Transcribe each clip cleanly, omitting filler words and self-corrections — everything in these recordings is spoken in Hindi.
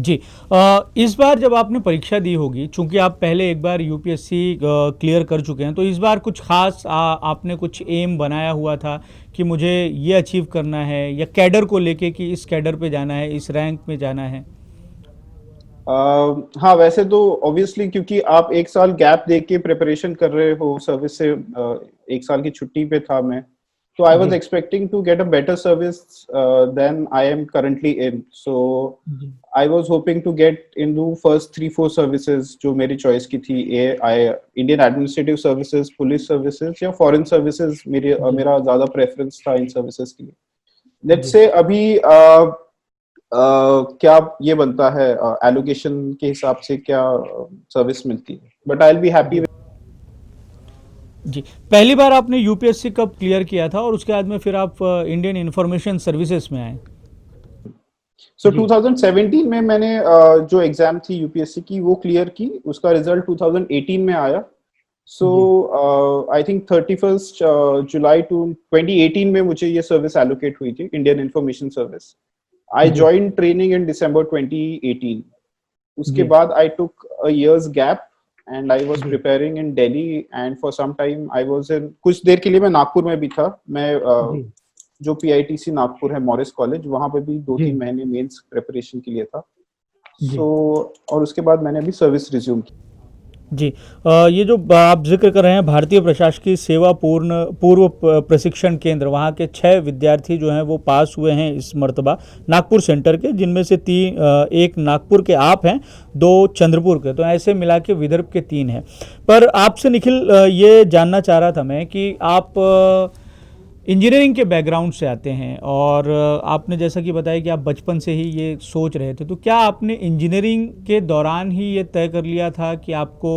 जी। इस बार जब आपने परीक्षा दी होगी, चूंकि आप पहले एक बार यूपीएससी क्लियर कर चुके हैं, तो इस बार कुछ खास आपने कुछ एम बनाया हुआ था कि मुझे ये अचीव करना है, या कैडर को लेके कि इस कैडर पे जाना है, इस रैंक में जाना है? हाँ, वैसे तो ऑब्वियसली क्योंकि आप एक साल गैप दे के प्रिपरेशन कर रहे हो सर्विस से, एक साल की छुट्टी पे था मैं, तो आई वाज जी। Expecting to get a better service than I am currently in, so जी। I was hoping to get into first 3-4 services जो मेरी चॉइस की थी, uh I Indian administrative services, police services या फॉरेन सर्विसेज, जी। मेरा ज्यादा प्रेफरेंस था इन सर्विसेज के लिए। लेट्स जी। से अभी क्या ये बनता है, एलोकेशन के हिसाब से क्या सर्विस मिलती है, but I will be happy. जी। जी। पहली बार आपने यूपीएससी कब क्लियर किया था, और उसके बाद में फिर आप इंडियन इंफॉर्मेशन सर्विसेज में आए? सो जी। 2017 में मैंने जो एग्जाम थी यूपीएससी की वो क्लियर की, उसका रिजल्ट 2018 में आया। सो जी। आई थिंक 31 जुलाई टू 2018 में मुझे ये सर्विस एलोकेट हुई थी, इंडियन इंफॉर्मेशन सर्विस। आई जी। Join training in December 2018। उसके जी। बाद आई टुक अ year's gap and I was ji. preparing in Delhi, and for some time I was in, कुछ देर के लिए मैं नागपुर में भी था। मैं जी। जो पीआईटीसी नागपुर है, मॉरिस कॉलेज, वहां पे भी दो जी। तीन महीने मेंस प्रिपरेशन के लिए था। जी। सो और उसके बाद मैंने अभी सर्विस रिज्यूम की। जी। ये जो आप जिक्र कर रहे हैं भारतीय प्रशासकीय सेवा पूर्व प्रशिक्षण केंद्र, वहाँ के 6 विद्यार्थी जो हैं वो पास हुए हैं इस मर्तबा नागपुर सेंटर के, जिनमें से एक नागपुर के आप हैं, 2 चंद्रपुर के, तो ऐसे मिला के विदर्भ के 3 हैं। पर आपसे निखिल, ये जानना चाह रहा था मैं कि आप इंजीनियरिंग के बैकग्राउंड से आते हैं, और आपने जैसा कि बताया कि आप बचपन से ही ये सोच रहे थे, तो क्या आपने इंजीनियरिंग के दौरान ही ये तय कर लिया था कि आपको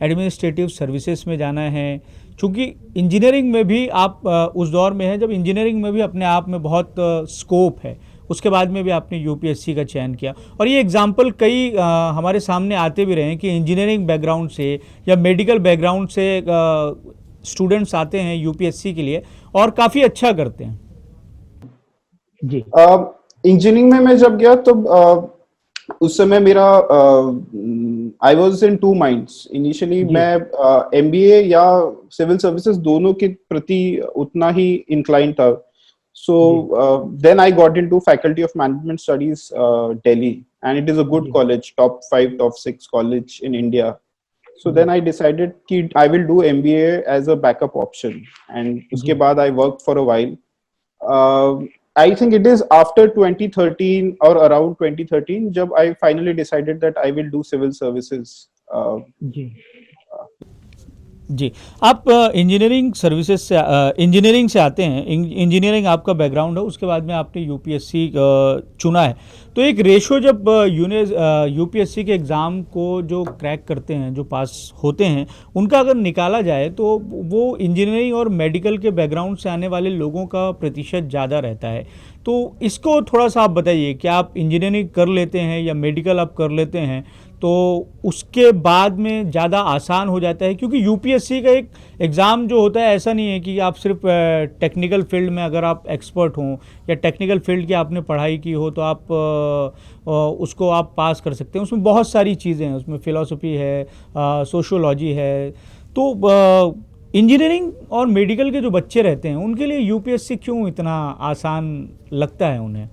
एडमिनिस्ट्रेटिव सर्विसेज में जाना है? क्योंकि इंजीनियरिंग में भी आप उस दौर में हैं जब इंजीनियरिंग में भी अपने आप में बहुत स्कोप है, उसके बाद में भी आपने यूपीएससी का चयन किया, और ये एग्जाम्पल कई हमारे सामने आते भी रहे हैं कि इंजीनियरिंग बैकग्राउंड से या मेडिकल बैकग्राउंड से स्टूडेंट्स आते हैं यूपीएससी के लिए और काफ़ी अच्छा करते हैं। जी। इंजीनियरिंग में मैं जब गया तो उस समय मेरा I was in two minds. Initially जी। मैं एमबीए या सिविल सर्विसेज दोनों के प्रति उतना ही इंक्लाइन था। सो जी। Then I got into faculty of management studies Delhi, and it is a good जी। College, top 5 top 6 college in India. So जी। then I decided कि I will do MBA as a backup option, and उसके जी। बाद I worked for a while. I think it is after 2013 or around 2013 जब I finally decided that I will do civil services. जी। जी। आप इंजीनियरिंग सर्विसेज से इंजीनियरिंग से आते हैं, इंजीनियरिंग आपका बैकग्राउंड है, उसके बाद में आपने यूपीएससी चुना है। तो एक रेशो जब यूपीएससी के एग्ज़ाम को जो क्रैक करते हैं, जो पास होते हैं, उनका अगर निकाला जाए तो वो इंजीनियरिंग और मेडिकल के बैकग्राउंड से आने वाले लोगों का प्रतिशत ज़्यादा रहता है। तो इसको थोड़ा सा आप बताइए कि आप इंजीनियरिंग कर लेते हैं या मेडिकल आप कर लेते हैं, तो उसके बाद में ज़्यादा आसान हो जाता है? क्योंकि यूपीएससी का एक एग्ज़ाम जो होता है, ऐसा नहीं है कि आप सिर्फ टेक्निकल फील्ड में अगर आप एक्सपर्ट हों या टेक्निकल फील्ड की आपने पढ़ाई की हो तो आप उसको आप पास कर सकते हैं। उसमें बहुत सारी चीज़ें हैं, उसमें फ़िलॉसफी है, सोशियोलॉजी है। तो इंजीनियरिंग और मेडिकल के जो बच्चे रहते हैं उनके लिए यूपीएससी क्यों इतना आसान लगता है उन्हें?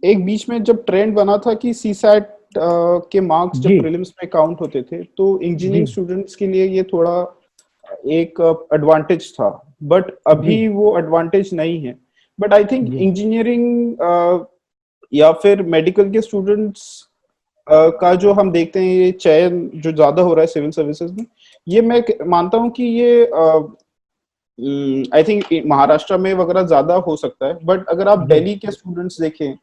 एक बीच में जब ट्रेंड बना था कि सीसैट के मार्क्स जब जी। प्रीलिम्स में काउंट होते थे, तो जी। इंजीनियरिंग स्टूडेंट्स के लिए ये थोड़ा एक एडवांटेज था, बट जी। अभी वो एडवांटेज नहीं है। बट आई थिंक जी। इंजीनियरिंग या फिर मेडिकल के स्टूडेंट्स का जो हम देखते हैं ये चयन जो ज्यादा हो रहा है सिविल सर्विसेज में, ये मैं मानता हूँ कि ये आई थिंक महाराष्ट्र में वगैरह ज्यादा हो सकता है। बट अगर आप जी। दिल्ली के स्टूडेंट्स देखें,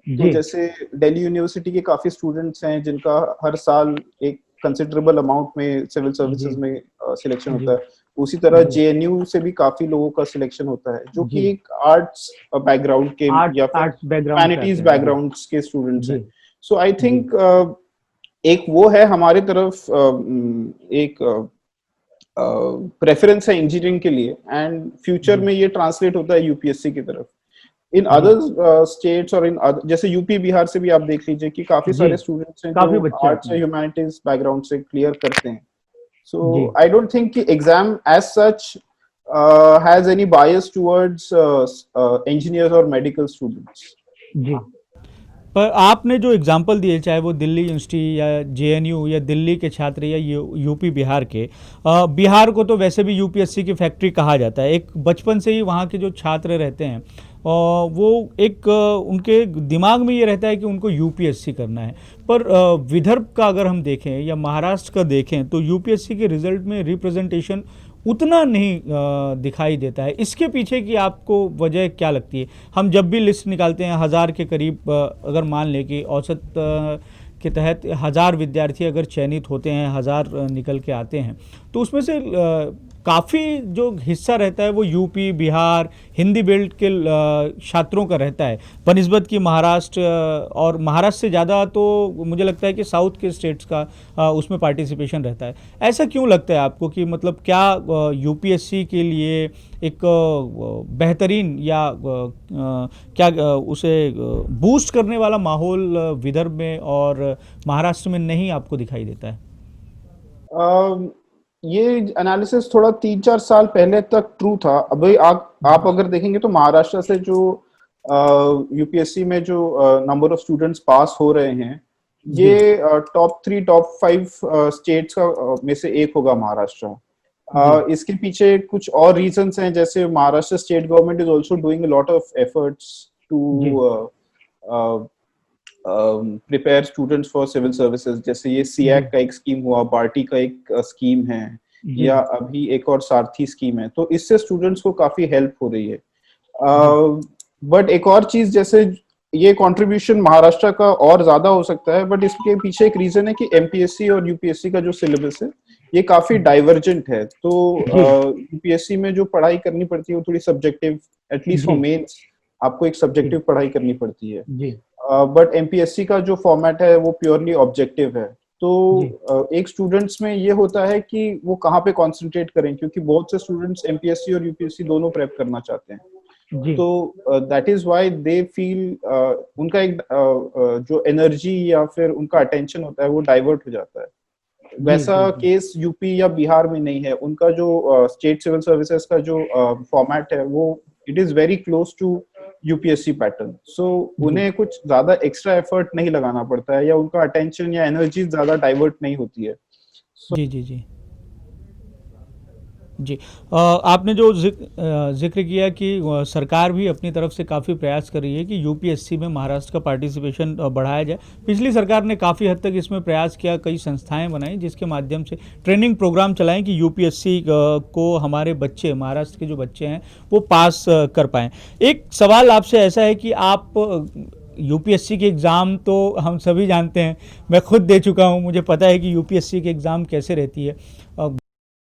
तो जी। जैसे दिल्ली यूनिवर्सिटी के काफी स्टूडेंट्स हैं जिनका हर साल एक कंसिडरेबल अमाउंट में सिविल जी। सर्विसेज में सिलेक्शन जी। होता है। उसी तरह जी। जेएनयू से भी काफी लोगों का सिलेक्शन होता है जो जी। कि एक आर्ट्स बैकग्राउंड के आर्ट्स या फिर आर्ट्स बैकग्राउंड से ह्यूमैनिटीज आते हैं। जी। बैकग्राउंड्स के स्टूडेंट्स हैं। जी। सो आई जी। थिंक एक वो है हमारे तरफ, एक प्रेफरेंस है इंजीनियरिंग के लिए, एंड फ्यूचर जी। में ये ट्रांसलेट होता है यूपीएससी की तरफ। इन जी, अदर स्टेट्स और इन जैसे यूपी बिहार से भी आप देख लीजिए कि काफी जी, सारे स्टूडेंट्स हैं जो काफ़ी बच्चे आर्ट्स आते या हैं। ह्यूमैनिटीज बैकग्राउंड से क्लियर करते हैं. So ji, I don't think कि exam as such has any bias towards engineers or medical students. जी। पर आपने जो एग्जाम्पल दिए, चाहे वो दिल्ली यूनिवर्सिटी या जेएनयू या दिल्ली के छात्र या यूपी बिहार के, बिहार को तो वैसे भी यूपीएससी की फैक्ट्री कहा जाता है। एक बचपन से ही वहाँ के जो छात्र रहते हैं, वो एक उनके दिमाग में ये रहता है कि उनको यूपीएससी करना है। पर विदर्भ का अगर हम देखें या महाराष्ट्र का देखें तो यूपीएससी के रिजल्ट में रिप्रेजेंटेशन उतना नहीं दिखाई देता है। इसके पीछे की आपको वजह क्या लगती है? हम जब भी लिस्ट निकालते हैं 1000 के करीब, अगर मान लें कि औसत के तहत 1000 विद्यार्थी अगर चयनित होते हैं, 1000 निकल के आते हैं, तो उसमें से काफ़ी जो हिस्सा रहता है वो यूपी बिहार हिंदी बेल्ट के छात्रों का रहता है बनिस्बत की महाराष्ट्र, और महाराष्ट्र से ज़्यादा तो मुझे लगता है कि साउथ के स्टेट्स का उसमें पार्टिसिपेशन रहता है। ऐसा क्यों लगता है आपको कि मतलब क्या यूपीएससी के लिए एक बेहतरीन या क्या उसे बूस्ट करने वाला माहौल विदर्भ में और महाराष्ट्र में नहीं आपको दिखाई देता है? Um, ये एनालिसिस थोड़ा 3-4 साल पहले तक ट्रू था. अभी आप अगर देखेंगे तो महाराष्ट्र से जो यूपीएससी में जो नंबर ऑफ स्टूडेंट्स पास हो रहे हैं, जी, ये टॉप 3 टॉप 5 स्टेट्स का में से एक होगा महाराष्ट्र. जी, इसके पीछे कुछ और रीजंस हैं, जैसे Maharashtra state government is also doing a lot of efforts जी, to prepare students for civil services. जैसे ये जी, सीएक का एक स्कीम हुआ, बार्टी का एक स्कीम है, जी, या अभी एक और सारथी स्कीम है, तो इससे स्टूडेंट्स को काफी हेल्प हो रही है. जी, बट एक और चीज, जैसे ये कंट्रीब्यूशन महाराष्ट्र का और ज्यादा हो सकता है, बट इसके पीछे एक रीजन है कि एमपीएससी और यूपीएससी का जो सिलेबस है ये काफी डाइवर्जेंट है. तो जी, यूपीएससी में जो पढ़ाई करनी पड़ती है वो थोड़ी सब्जेक्टिव, एटलीस्ट फॉर जी, मेंस आपको एक जी, सब्जेक्टिव पढ़ाई करनी पड़ती है. जी, बट एमपीएससी का जो फॉर्मेट है वो प्योरली ऑब्जेक्टिव है. तो जी, एक स्टूडेंट्स में ये होता है कि वो कहाँ पे कंसंट्रेट करें, क्योंकि बहुत से स्टूडेंट्स एमपीएससी और यूपीएससी दोनों प्रेप करना चाहते हैं. जी, तो that is why they feel उनका एक जो एनर्जी या फिर उनका अटेंशन होता है वो डाइवर्ट हो जाता है. जी, वैसा जी, जी, केस यूपी या बिहार में नहीं है. उनका जो स्टेट सिविल सर्विसेज का जो फॉर्मेट है वो it is very close to UPSC pattern. So जी, उन्हें कुछ ज्यादा एक्स्ट्रा एफर्ट नहीं लगाना पड़ता है, या उनका अटेंशन या एनर्जी ज्यादा डाइवर्ट नहीं होती है. जी, जी, जी, जी। आपने जो ज़िक्र किया कि सरकार भी अपनी तरफ से काफ़ी प्रयास कर रही है कि यूपीएससी में महाराष्ट्र का पार्टिसिपेशन बढ़ाया जाए। पिछली सरकार ने काफ़ी हद तक इसमें प्रयास किया, कई संस्थाएं बनाई जिसके माध्यम से ट्रेनिंग प्रोग्राम चलाएं कि यूपीएससी को हमारे बच्चे, महाराष्ट्र के जो बच्चे हैं वो पास कर पाएँ। एक सवाल आपसे ऐसा है कि आप यूपीएससी के एग्ज़ाम तो हम सभी जानते हैं, मैं खुद दे चुका हूँ, मुझे पता है कि यूपीएससी के एग्ज़ाम कैसे रहती है।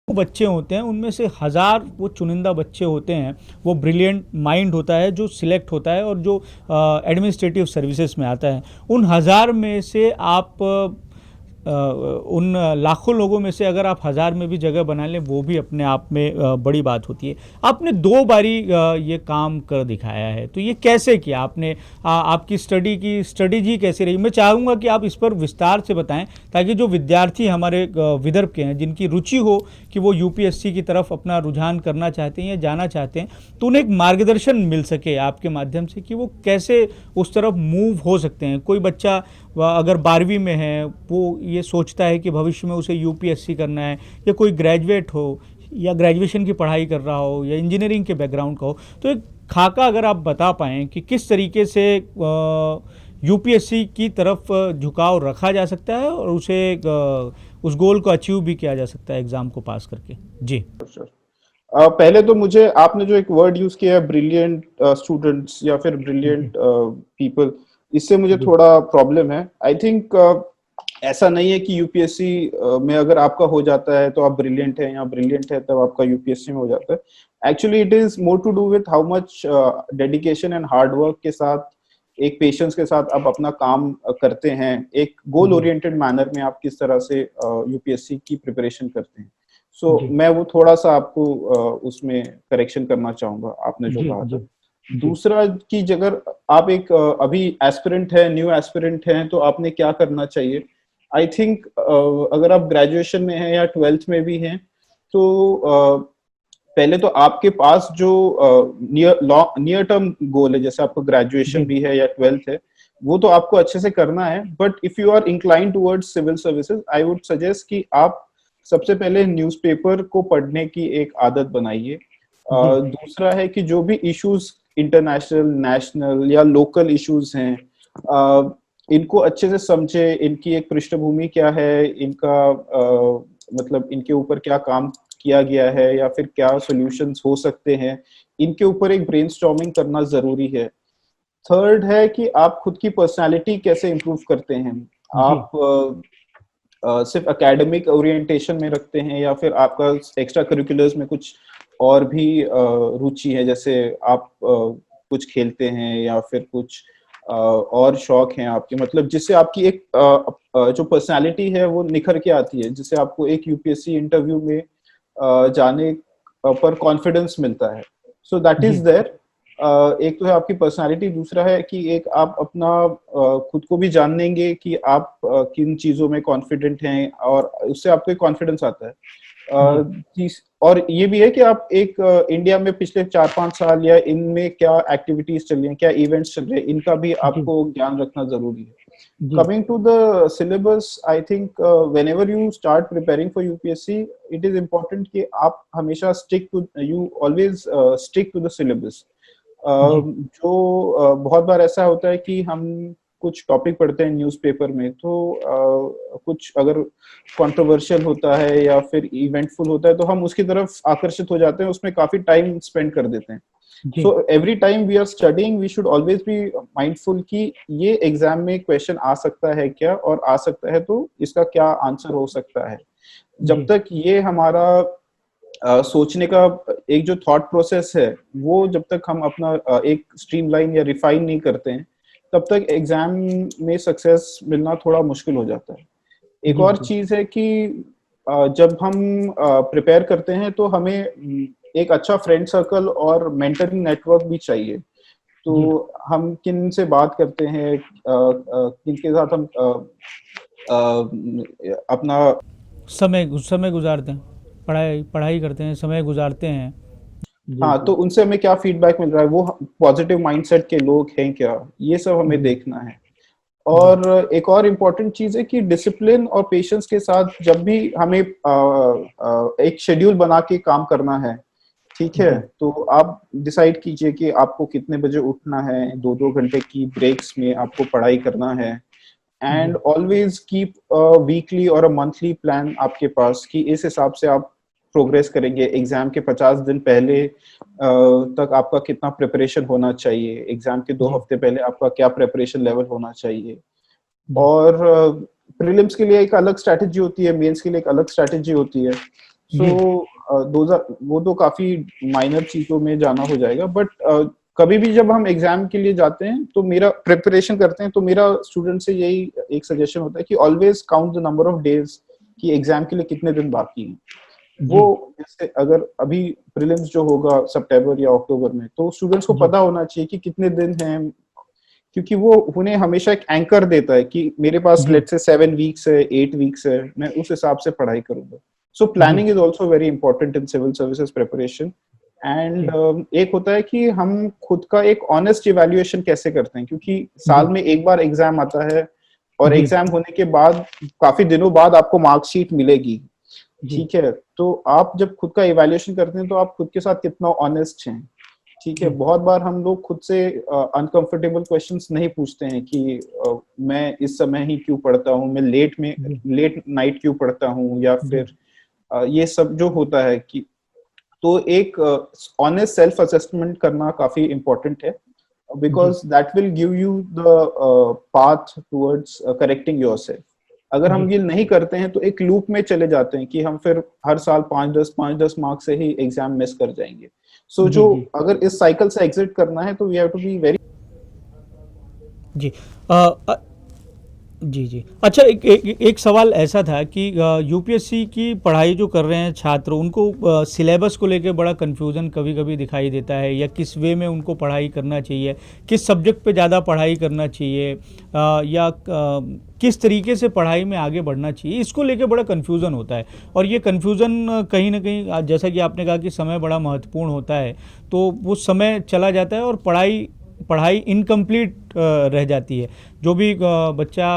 बच्चे होते हैं उनमें से 1000 वो चुनिंदा बच्चे होते हैं, वो ब्रिलियंट माइंड होता है जो सिलेक्ट होता है और जो एडमिनिस्ट्रेटिव सर्विसेज में आता है। उन 1000 में से आप उन लाखों लोगों में से अगर आप 1000 में भी जगह बना लें वो भी अपने आप में बड़ी बात होती है। आपने 2 बारी ये काम कर दिखाया है, तो ये कैसे किया आपने? आपकी स्टडी की स्ट्रेटेजी कैसे रही? मैं चाहूँगा कि आप इस पर विस्तार से बताएं ताकि जो विद्यार्थी हमारे विदर्भ के हैं जिनकी रुचि हो कि वो यूपीएससी की तरफ अपना रुझान करना चाहते हैं या जाना चाहते हैं, तो उन्हें एक मार्गदर्शन मिल सके आपके माध्यम से कि वो कैसे उस तरफ मूव हो सकते हैं। कोई बच्चा अगर 12वीं में है, वो ये सोचता है कि भविष्य में उसे यूपीएससी करना है, या कोई ग्रेजुएट हो या ग्रेजुएशन की पढ़ाई कर रहा हो या इंजीनियरिंग के बैकग्राउंड का हो, तो एक खाका अगर आप बता पाएँ कि किस तरीके से यूपीएससी की तरफ झुकाव रखा जा सकता है और उसे उस गोल को अचीव भी किया जा सकता है एग्ज़ाम को पास करके। जी, Sure. पहले तो मुझे आपने जो एक वर्ड यूज किया है, ब्रिलियंट स्टूडेंट्स या फिर ब्रिलियंट जी, पीपल, इससे मुझे जी, थोड़ा प्रॉब्लम है. आई थिंक ऐसा नहीं है कि यूपीएससी में अगर आपका हो जाता है तो आप ब्रिलियंट हैं, या ब्रिलियंट है तब आपका यूपीएससी में हो जाता है. Actually it is more to do with how much dedication and hard work के साथ, एक पेशेंस के साथ आप अपना काम करते हैं, एक गोल जी, ओरिएंटेड मैनर में आप किस तरह से यूपीएससी की प्रिपरेशन करते हैं. सो जी, मैं वो थोड़ा सा आपको उसमें करेक्शन करना चाहूंगा आपने जो जी, कहा जी, था. जी, दूसरा कि अगर आप एक अभी एस्पिरेंट है, न्यू एस्पिरेंट हैं, तो आपने क्या करना चाहिए? आई थिंक अगर आप ग्रेजुएशन में हैं या 12th में भी हैं, तो पहले तो आपके पास जो नियर टर्म गोल है, जैसे आपको ग्रेजुएशन जी, भी है या 12th है, वो तो आपको अच्छे से करना है। But if you are incline towards civil services, I would suggest कि आप सबसे पहले न्यूज़पेपर को पढ़ने की एक आदत बनाइए। जी, दूसरा है कि जो भी इश्यूज इंटरनेशनल, नेशनल या लोकल इश्यूज हैं, इनको अच्छे से समझे, इनकी एक पृष्ठभूमि क्या है, इनका मतलब इनके ऊपर क्या काम किया गया है या फिर क्या सॉल्यूशंस हो सकते हैं, इनके ऊपर एक ब्रेनस्टॉर्मिंग करना ज़रूरी है। थर्ड है कि आप खुद की पर्सनैलिटी कैसे इम्प्रूव करते हैं। जी, आप सिर्फ एकेडमिक ओरिएंटेशन में रखते हैं या फिर आपका एक्स्ट्रा करिकुलर्स में कुछ और भी रुचि है, जैसे आप कुछ खेलते हैं या फिर कुछ और शौक हैं आपके, मतलब जिससे आपकी एक जो पर्सनैलिटी है वो निखर के आती है, जिससे आपको एक यूपीएससी इंटरव्यू में जाने पर कॉन्फिडेंस मिलता है। सो दैट इज जी, देयर। एक तो है आपकी पर्सनैलिटी, दूसरा है कि एक आप अपना खुद को भी जान लेंगे कि आप किन चीज़ों में कॉन्फिडेंट हैं, और उससे आपको एक कॉन्फिडेंस आता है। जी, और ये भी है कि आप एक इंडिया में पिछले 4-5 साल या इनमें क्या एक्टिविटीज़ चल रही हैं, क्या इवेंट्स चल रहे हैं, इनका भी जी, आपको ज्ञान रखना ज़रूरी है। जी, Coming to the syllabus, I think whenever you start preparing for UPSC, it is important कि आप हमेशा you always stick to the syllabus. जी, जो बहुत बार ऐसा होता है कि हम कुछ टॉपिक पढ़ते हैं न्यूज़पेपर में, तो कुछ अगर कंट्रोवर्शियल होता है या फिर इवेंटफुल होता है, तो हम उसकी तरफ आकर्षित हो जाते हैं, उसमें काफ़ी टाइम स्पेंड कर देते हैं। जी, so every time we are studying, we should always be mindful कि ये एग्जाम में क्वेश्चन आ सकता है क्या, और आ सकता है तो इसका क्या आंसर हो सकता है। जब जी, तक ये हमारा सोचने का एक जो थॉट प्रोसेस है, वो जब तक हम अपना एक स्ट्रीमलाइन या रिफाइन नहीं करते हैं, तब तक एग्जाम में सक्सेस मिलना थोड़ा मुश्किल हो जाता है। एक जी, और जी, चीज़ है कि जब हम प्रिपेयर करते हैं, तो हमें एक अच्छा फ्रेंड सर्कल और मेंटरिंग नेटवर्क भी चाहिए। तो जी, हम किन से बात करते हैं, किनके साथ हम अपना समय गुज़ारते हैं, पढ़ाई पढ़ाई करते हैं, समय गुज़ारते हैं। जी, हाँ, तो जी, उनसे हमें क्या फीडबैक मिल रहा है, वो पॉजिटिव माइंडसेट के लोग हैं क्या? ये सब हमें जी, देखना है। जी, और एक और इम्पोर्टेंट चीज़ है कि डिसिप्लिन और पेशेंस के साथ जब भी हमें एक शेड्यूल बना के काम करना है, ठीक है? जी, तो आप डिसाइड कीजिए कि आपको कितने बजे उठना है, 2-2 घंटे की ब्रेक्स में आपको पढ़ाई करना है, एंड जी, ऑलवेज कीप वीकली और अ मंथली प्लान आपके पास, कि इस हिसाब से आप प्रोग्रेस करेंगे। एग्जाम के 50 दिन पहले तक आपका कितना प्रिपरेशन होना चाहिए, एग्जाम के 2 जी, हफ्ते पहले आपका क्या प्रिपरेशन लेवल होना चाहिए। जी, और प्रीलिम्स के लिए एक अलग स्ट्रैटेजी होती है, मेंस के लिए एक अलग स्ट्रैटेजी होती है। सो जी, दोज़ आर, वो तो काफ़ी माइनर चीज़ों में जाना हो जाएगा, बट कभी भी जब हम एग्ज़ाम के लिए जाते हैं, तो मेरा प्रिपरेशन करते हैं, तो मेरा स्टूडेंट से यही एक सजेशन होता है कि always count the number of days, कि एग्ज़ाम के लिए कितने दिन बाकी हैं। वो जी, जैसे अगर अभी प्रीलिम्स जो होगा सितंबर या अक्टूबर में, तो स्टूडेंट्स को जी, पता होना चाहिए कि कितने दिन हैं, क्योंकि वो उन्हें हमेशा एक एंकर देता है कि मेरे पास जी, लेट्स से 7 वीक्स है, 8 वीक्स है, मैं उस हिसाब से पढ़ाई करूंगा। सो जी, planning is also very important in civil services preparation. And जी, एक होता है कि हम खुद का एक ऑनेस्ट इवैल्यूएशन कैसे करते हैं, क्योंकि साल जी, में एक बार एग्जाम आता है, और जी, एग्जाम होने के बाद काफी दिनों बाद आपको मार्कशीट मिलेगी, जी, ठीक है? तो आप जब खुद का इवैल्यूएशन करते हैं, तो आप खुद के साथ कितना ऑनेस्ट हैं, ठीक है? जी, बहुत बार हम लोग खुद से अनकंफर्टेबल क्वेश्चंस नहीं पूछते हैं कि मैं इस समय ही क्यों पढ़ता हूँ, मैं जी, लेट नाइट क्यों पढ़ता हूँ, या जी, फिर ये सब जो होता है कि, तो एक ऑनेस्ट सेल्फ असेसमेंट करना काफ़ी इम्पोर्टेंट है, जी, because that will give you the path towards correcting yourself. अगर हम जी, ये नहीं करते हैं, तो एक लूप में चले जाते हैं कि हम फिर हर साल 5-10 मार्क्स से ही एग्ज़ाम मिस कर जाएँगे। सो जी, जो जी, अगर इस साइकिल से एग्ज़िट करना है, तो we have to be very जी। अ, जी, जी। अच्छा, एक सवाल ऐसा था कि यूपीएससी की पढ़ाई जो कर रहे हैं छात्र, उनको सिलेबस को लेके बड़ा कन्फ्यूज़न कभी-कभी दिखाई देता है, या किस वे में उनको पढ़ाई करना चाहिए, किस सब्जेक्ट पे ज़्यादा पढ़ाई करना चाहिए, या किस तरीके से पढ़ाई में आगे बढ़ना चाहिए, इसको लेके बड़ा कन्फ्यूज़न होता है। और ये कन्फ्यूज़न कहीं न कहीं जैसा कि आपने कहा कि समय बड़ा महत्वपूर्ण होता है, तो वो समय चला जाता है और पढ़ाई पढ़ाई इनकम्प्लीट रह जाती है। जो भी बच्चा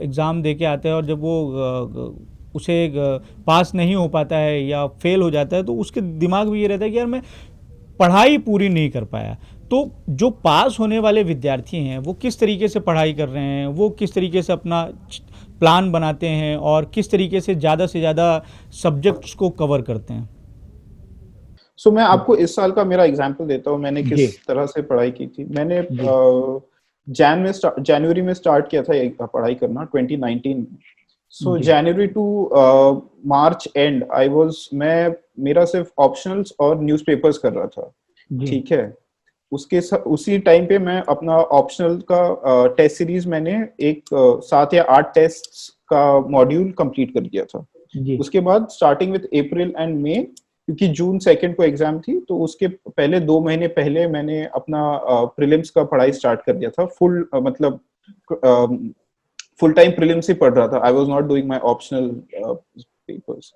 एग्ज़ाम दे के आता है और जब वो उसे पास नहीं हो पाता है या फेल हो जाता है, तो उसके दिमाग में ये रहता है कि यार मैं पढ़ाई पूरी नहीं कर पाया। तो जो पास होने वाले विद्यार्थी हैं वो किस तरीके से पढ़ाई कर रहे हैं, वो किस तरीके से अपना प्लान बनाते हैं और किस तरीके से ज़्यादा सब्जेक्ट्स को कवर करते हैं? सो मैं आपको इस साल का मेरा एग्जांपल देता हूँ, मैंने किस जी, तरह से पढ़ाई की थी। मैंने जी, जनवरी में स्टार्ट किया था एक पढ़ाई करना 2019 में। सो जी, January to March and I was मैं मेरा सिर्फ ऑप्शनल्स और न्यूज़पेपर्स कर रहा था, जी, ठीक है? उसी टाइम पे मैं अपना ऑप्शनल का टेस्ट सीरीज मैंने एक 7 या 8 टेस्ट्स का मॉड्यूल कंप्लीट कर दिया था। जी, उसके बाद स्टार्टिंग विद अप्रैल एंड मई, क्योंकि जून 2 को एग्जाम थी, तो उसके पहले 2 महीने पहले मैंने अपना प्रीलिम्स का पढ़ाई स्टार्ट कर दिया था। मतलब फुल टाइम प्रीलिम्स ही पढ़ रहा था। I was not doing my optional papers.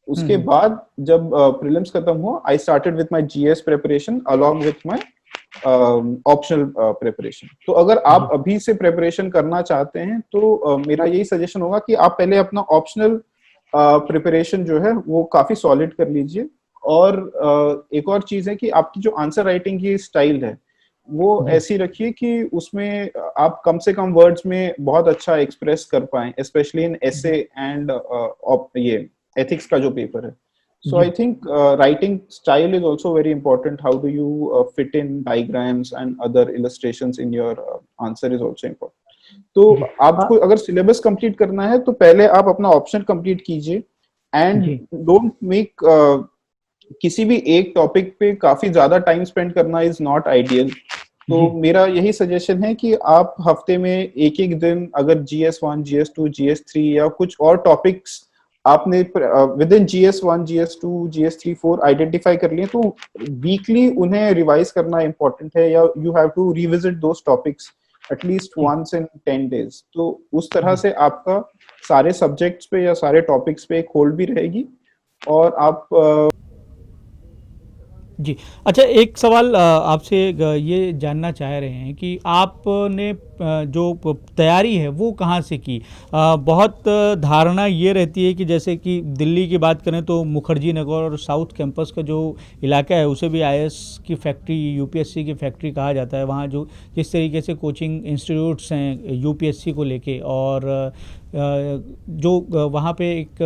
उसके हम्म, बाद जब प्रीलिम्स खत्म हुआ, I started with my GS preparation along with my optional preparation. तो अगर आप जी, अभी से प्रिपरेशन करना चाहते हैं तो मेरा यही सजेशन होगा कि आप पहले अपना ऑप्शनल प्रिपरेशन जो है वो काफी सॉलिड कर लीजिए। और एक और चीज है कि आपकी जो आंसर राइटिंग की स्टाइल है वो जी, ऐसी रखिए कि उसमें आप कम से कम वर्ड्स में बहुत अच्छा एक्सप्रेस कर पाएं, स्पेशली इन एसे जी, एंड ये एथिक्स का जो पेपर है। So I ji, think writing style is also very important. How do you fit in diagrams and other illustrations in your answer is also important. तो जी, आपको अगर सिलेबस कंप्लीट करना है तो पहले आप अपना ऑप्शन कंप्लीट कीजिए एंड जी, डोंट मेक किसी भी एक टॉपिक पे काफी ज्यादा टाइम स्पेंड करना इज नॉट आइडियल। तो जी, मेरा यही सजेशन है कि आप हफ्ते में एक एक दिन अगर GS1 GS2 GS3 या कुछ और टॉपिक्स आपने with in GS1 GS2 GS3 4 identify कर लिए, तो वीकली उन्हें रिवाइज करना इंपॉर्टेंट है, या you have to revisit those topics at least जी, वंस इन 10 डेज। तो उस तरह जी, से आपका सारे सब्जेक्ट्स पे या सारे टॉपिक्स पे एक होल्ड भी रहेगी और आप जी। अच्छा, एक सवाल आपसे ये जानना चाह रहे हैं कि आपने जो तैयारी है वो कहाँ से की? बहुत धारणा ये रहती है कि जैसे कि दिल्ली की बात करें तो मुखर्जी नगर और साउथ कैंपस का जो इलाका है उसे भी आईएएस की फैक्ट्री, यूपीएससी की फैक्ट्री कहा जाता है। वहाँ जो जिस तरीके से कोचिंग इंस्टीट्यूट्स हैं यूपीएससी को लेके, और जो वहाँ पे एक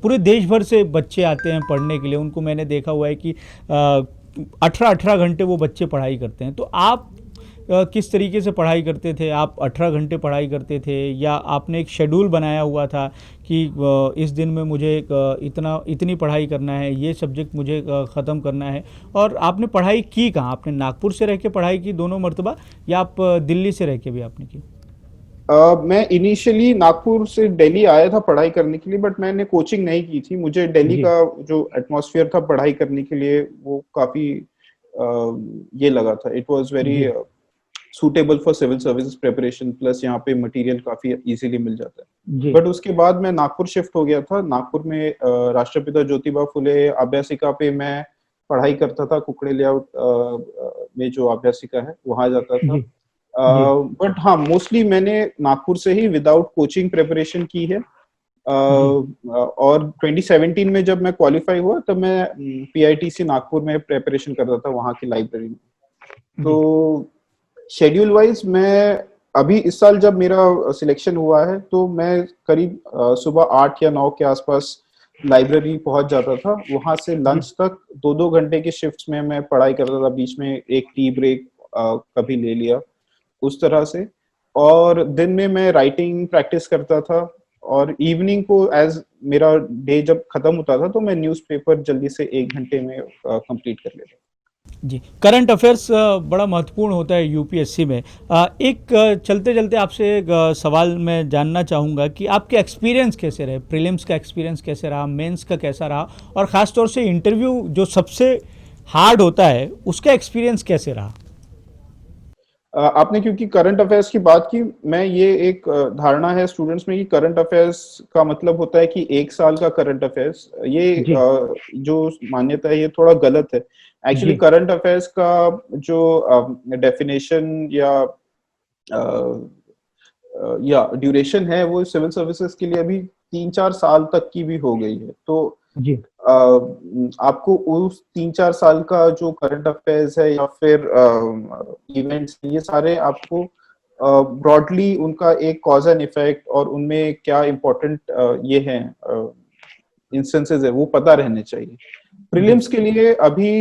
पूरे देश भर से बच्चे आते हैं पढ़ने के लिए, उनको मैंने देखा हुआ है कि 18-18 घंटे वो बच्चे पढ़ाई करते हैं। तो आप किस तरीके से पढ़ाई करते थे? आप 18 घंटे पढ़ाई करते थे, या आपने एक शेड्यूल बनाया हुआ था कि इस दिन में मुझे इतनी पढ़ाई करना है, ये सब्जेक्ट मुझे ख़त्म करना है? और आपने पढ़ाई की कहाँ? आपने नागपुर से रह के पढ़ाई की दोनों मरतबा, या आप दिल्ली से रह के भी आपने की? मैं इनिशियली नागपुर से दिल्ली आया था पढ़ाई करने के लिए, बट मैंने कोचिंग नहीं की थी। मुझे दिल्ली जी, का जो एटमॉस्फेयर था पढ़ाई करने के लिए वो काफी ये लगा था। इट वाज वेरी जी, suitable for civil services preparation, plus यहाँ पे मटेरियल काफी इजीली मिल जाता है। जी, बट उसके बाद मैं नागपुर शिफ्ट हो गया था। नागपुर में राष्ट्रपिता ज्योतिबा फुले अभ्यासिका पे मैं पढ़ाई करता था। कुकड़े लेआउट में जो अभ्यासिका है वहां जाता था। जी, जी, बट हाँ, मोस्टली मैंने नागपुर से ही विदाउट कोचिंग प्रिपरेशन की है। जी, और 2017 में जब मैं क्वालिफाई हुआ तब मैं पीआईटीसी नागपुर में प्रिपरेशन करता था वहाँ की लाइब्रेरी में। जी, तो शेड्यूल वाइज मैं अभी इस साल जब मेरा सिलेक्शन हुआ है तो मैं करीब सुबह 8 या 9 के आसपास लाइब्रेरी पहुंच जाता था। वहां से जी, लंच तक 2-2 घंटे की शिफ्ट्स में मैं पढ़ाई करता था। बीच में एक टी ब्रेक कभी ले लिया उस तरह से। और दिन में मैं राइटिंग प्रैक्टिस करता था, और इवनिंग को एज मेरा डे जब खत्म होता था तो मैं न्यूज़पेपर जल्दी से 1 घंटे में कंप्लीट कर लेता। जी, करंट अफेयर्स बड़ा महत्वपूर्ण होता है यूपीएससी में। एक चलते चलते आपसे एक सवाल मैं जानना चाहूँगा कि आपके एक्सपीरियंस कैसे रहे, प्रीलिम्स का एक्सपीरियंस कैसे रहा, मेंस का कैसा रहा, और ख़ास तौर से इंटरव्यू जो सबसे हार्ड होता है उसका एक्सपीरियंस कैसे रहा? आपने क्योंकि करंट अफेयर्स की बात की, मैं ये एक धारणा है स्टूडेंट्स में कि करंट अफेयर्स का मतलब होता है कि 1 साल का करंट अफेयर्स। ये जी। जो मान्यता है ये थोड़ा गलत है। एक्चुअली जी। करंट अफेयर्स का जो डेफिनेशन या ड्यूरेशन है वो सिविल सर्विसेज के लिए अभी 3-4 साल तक की भी हो गई है। तो जी। आपको उस 3-4 साल का जो करंट अफेयर्स है या फिर इवेंट्स, ये सारे आपको ब्रॉडली उनका एक कॉज एंड इफेक्ट और उनमें क्या इम्पोर्टेंट ये है इंस्टेंसेस है वो पता रहने चाहिए। जी। प्रीलिम्स के लिए अभी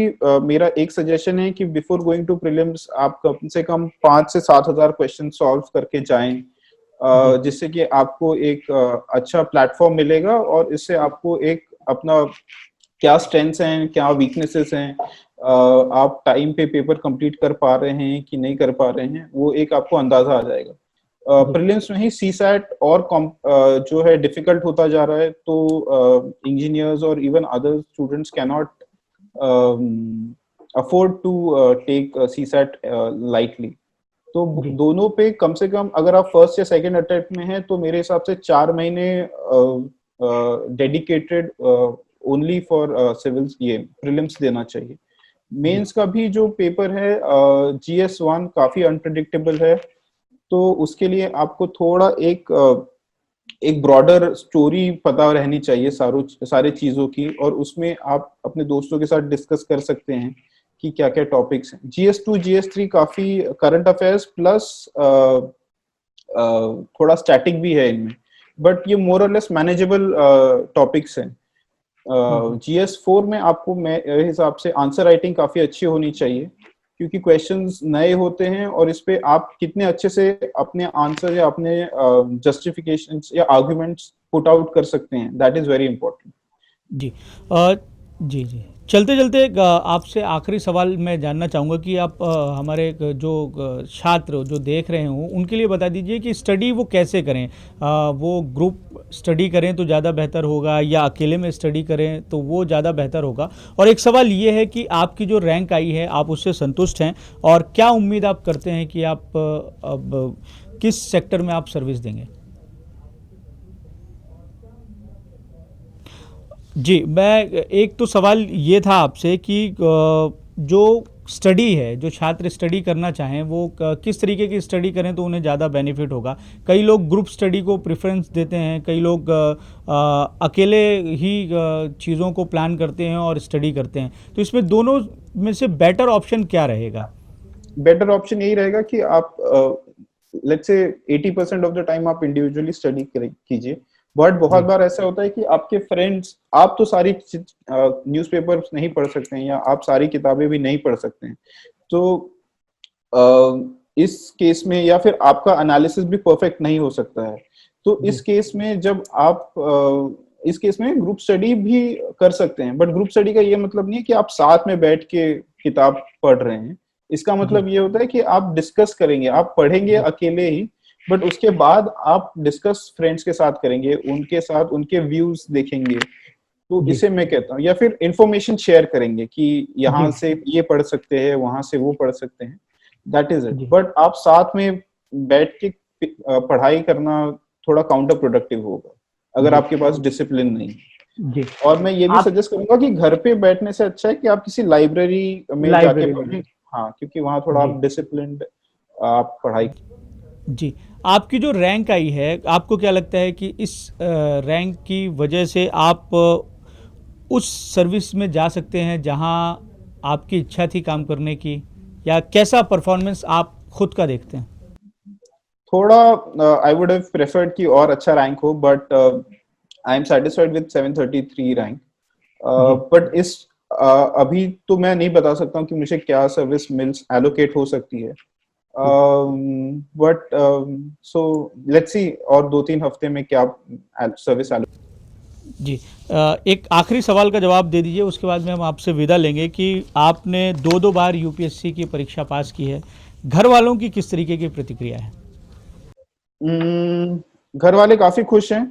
मेरा एक सजेशन है कि बिफोर गोइंग टू प्रीलिम्स आप कम से कम 5 से 7 हजार क्वेश्चन सॉल्व करके जाएं, जी। जिससे कि आपको एक अच्छा प्लेटफॉर्म मिलेगा और इससे आपको एक अपना क्या स्ट्रेंथ्स हैं, क्या वीकनेसेस हैं, आप टाइम पे पेपर कंप्लीट कर पा रहे हैं कि नहीं कर पा रहे हैं, वो एक आपको अंदाजा आ जाएगा। जी। प्रीलिम्स में ही सीसैट और जो है डिफिकल्ट होता जा रहा है, तो इंजीनियर्स और even other students can not afford to take CSAT lightly. तो जी। दोनों पे कम से कम अगर आप फर्स्ट या सेकंड अटेम्प्ट में हैं तो मेरे हिसाब से 4 महीने डेडिकेटेड ओनली फॉर सिविल्स ये प्रीलिम्स देना चाहिए। जी। मेंस का भी जो पेपर है GS1 काफी अनप्रिडिक्टेबल है, तो उसके लिए आपको थोड़ा एक ब्रॉडर स्टोरी पता रहनी चाहिए सारे चीजों की, और उसमें आप अपने दोस्तों के साथ डिस्कस कर सकते हैं कि क्या क्या टॉपिक्स हैं। GS2 GS3 काफी करंट अफेयर्स प्लस थोड़ा स्टैटिक भी है इनमें, बट ये मोर और लेस मैनेजेबल टॉपिक्स हैं। जी। GS4 में आपको मेरे हिसाब से आंसर राइटिंग काफी अच्छी होनी चाहिए, क्योंकि क्वेश्चंस नए होते हैं और इस पे आप कितने अच्छे से अपने आंसर या अपने जस्टिफिकेशंस या आर्गुमेंट्स पुट आउट कर सकते हैं, that is very important. Ji. Uh, जी, जी। चलते-चलते एक आपसे आखिरी सवाल मैं जानना चाहूँगा कि आप हमारे एक जो छात्र जो देख रहे हों, उनके लिए बता दीजिए कि स्टडी वो कैसे करें? वो ग्रुप स्टडी करें तो ज़्यादा बेहतर होगा या अकेले में स्टडी करें तो वो ज़्यादा बेहतर होगा? और एक सवाल ये है कि आपकी जो रैंक आई है, आप उससे संतुष्ट हैं? और क्या उम्मीद आप करते हैं कि आप अब किस सेक्टर में आप सर्विस देंगे? जी, मैं एक तो सवाल ये था आपसे कि जो स्टडी है, जो छात्र स्टडी करना चाहें वो किस तरीके की स्टडी करें तो उन्हें ज़्यादा बेनिफिट होगा। कई लोग ग्रुप स्टडी को प्रेफरेंस देते हैं, कई लोग अकेले ही चीज़ों को प्लान करते हैं और स्टडी करते हैं, तो इसमें दोनों में से बेटर ऑप्शन क्या रहेगा? बेटर ऑप्शन यही रहेगा कि आप let's say 80% of the time आप इंडिविजुअली स्टडी कीजिए, बट बहुत जी। बार ऐसा होता है कि आपके फ्रेंड्स, आप तो सारी न्यूज़पेपर्स नहीं पढ़ सकते हैं या आप सारी किताबें भी नहीं पढ़ सकते हैं, तो इस केस में या फिर आपका एनालिसिस भी परफेक्ट नहीं हो सकता है, तो इस जी। केस में जब आप इस केस में ग्रुप स्टडी भी कर सकते हैं, बट ग्रुप स्टडी का ये मतलब नहीं है कि आप साथ में बैठ के किताब पढ़ रहे हैं। इसका जी। मतलब ये होता है कि आप डिस्कस करेंगे, आप पढ़ेंगे जी। अकेले ही, बट उसके बाद आप डिस्कस फ्रेंड्स के साथ करेंगे, उनके साथ उनके व्यूज देखेंगे, तो जी। इसे मैं कहता हूँ, या फिर इंफॉर्मेशन शेयर करेंगे कि यहाँ जी। से ये पढ़ सकते हैं, वहां से वो पढ़ सकते हैं, दैट इज इट। जी। बट आप साथ में बैठ के पढ़ाई करना थोड़ा काउंटर प्रोडक्टिव होगा अगर जी। आपके पास डिसिप्लिन नहीं है। जी। और मैं ये भी आप सजेस्ट करूंगा कि घर पे बैठने से अच्छा है कि आप किसी लाइब्रेरी में जाके लाइब्रेरी में। पढ़ें। हाँ, क्योंकि वहां थोड़ा जी। आप डिसिप्लिन्ड आप पढ़ाई। जी, आपकी जो रैंक आई है, आपको क्या लगता है कि इस रैंक की वजह से आप उस सर्विस में जा सकते हैं जहां आपकी इच्छा थी काम करने की, या कैसा परफॉर्मेंस आप खुद का देखते हैं? थोड़ा आई वुड हैव प्रेफर्ड कि और अच्छा रैंक हो, but I am satisfied with 733 rank. जी। बट अभी तो मैं नहीं बता सकता हूँ कि मुझे क्या सर्विस मिल्स एलोकेट हो सकती है, जी। बट सो लेट्स सी और 2-3 हफ्ते में क्या सर्विस। जी। एक आखिरी सवाल का जवाब दे दीजिए, उसके बाद में हम आपसे विदा लेंगे कि आपने 2-2 बार यूपीएससी की परीक्षा पास की है। घर वालों की किस तरीके की प्रतिक्रिया है? घर वाले काफ़ी खुश हैं।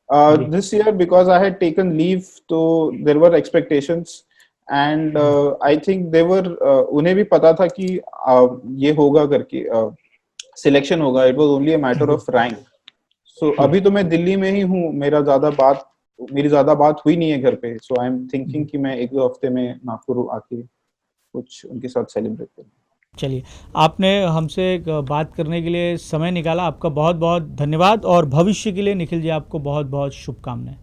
जी। This year because I had taken leave तो there were expectations and hmm, I think they were उन्हें भी पता था कि ये होगा करके सिलेक्शन होगा। It was only a matter जी, ऑफ रैंक। सो जी, अभी तो मैं दिल्ली में ही हूँ। मेरी ज़्यादा बात हुई नहीं है घर पे। सो आई एम थिंकिंग जी। कि मैं 1-2 हफ्ते में नागपुर आके कुछ उनके साथ सेलिब्रेट करूँ। चलिए, आपने हमसे एक बात करने के लिए समय निकाला, आपका बहुत-बहुत धन्यवाद और भविष्य के लिए निखिल जी आपको बहुत-बहुत शुभकामनाएँ।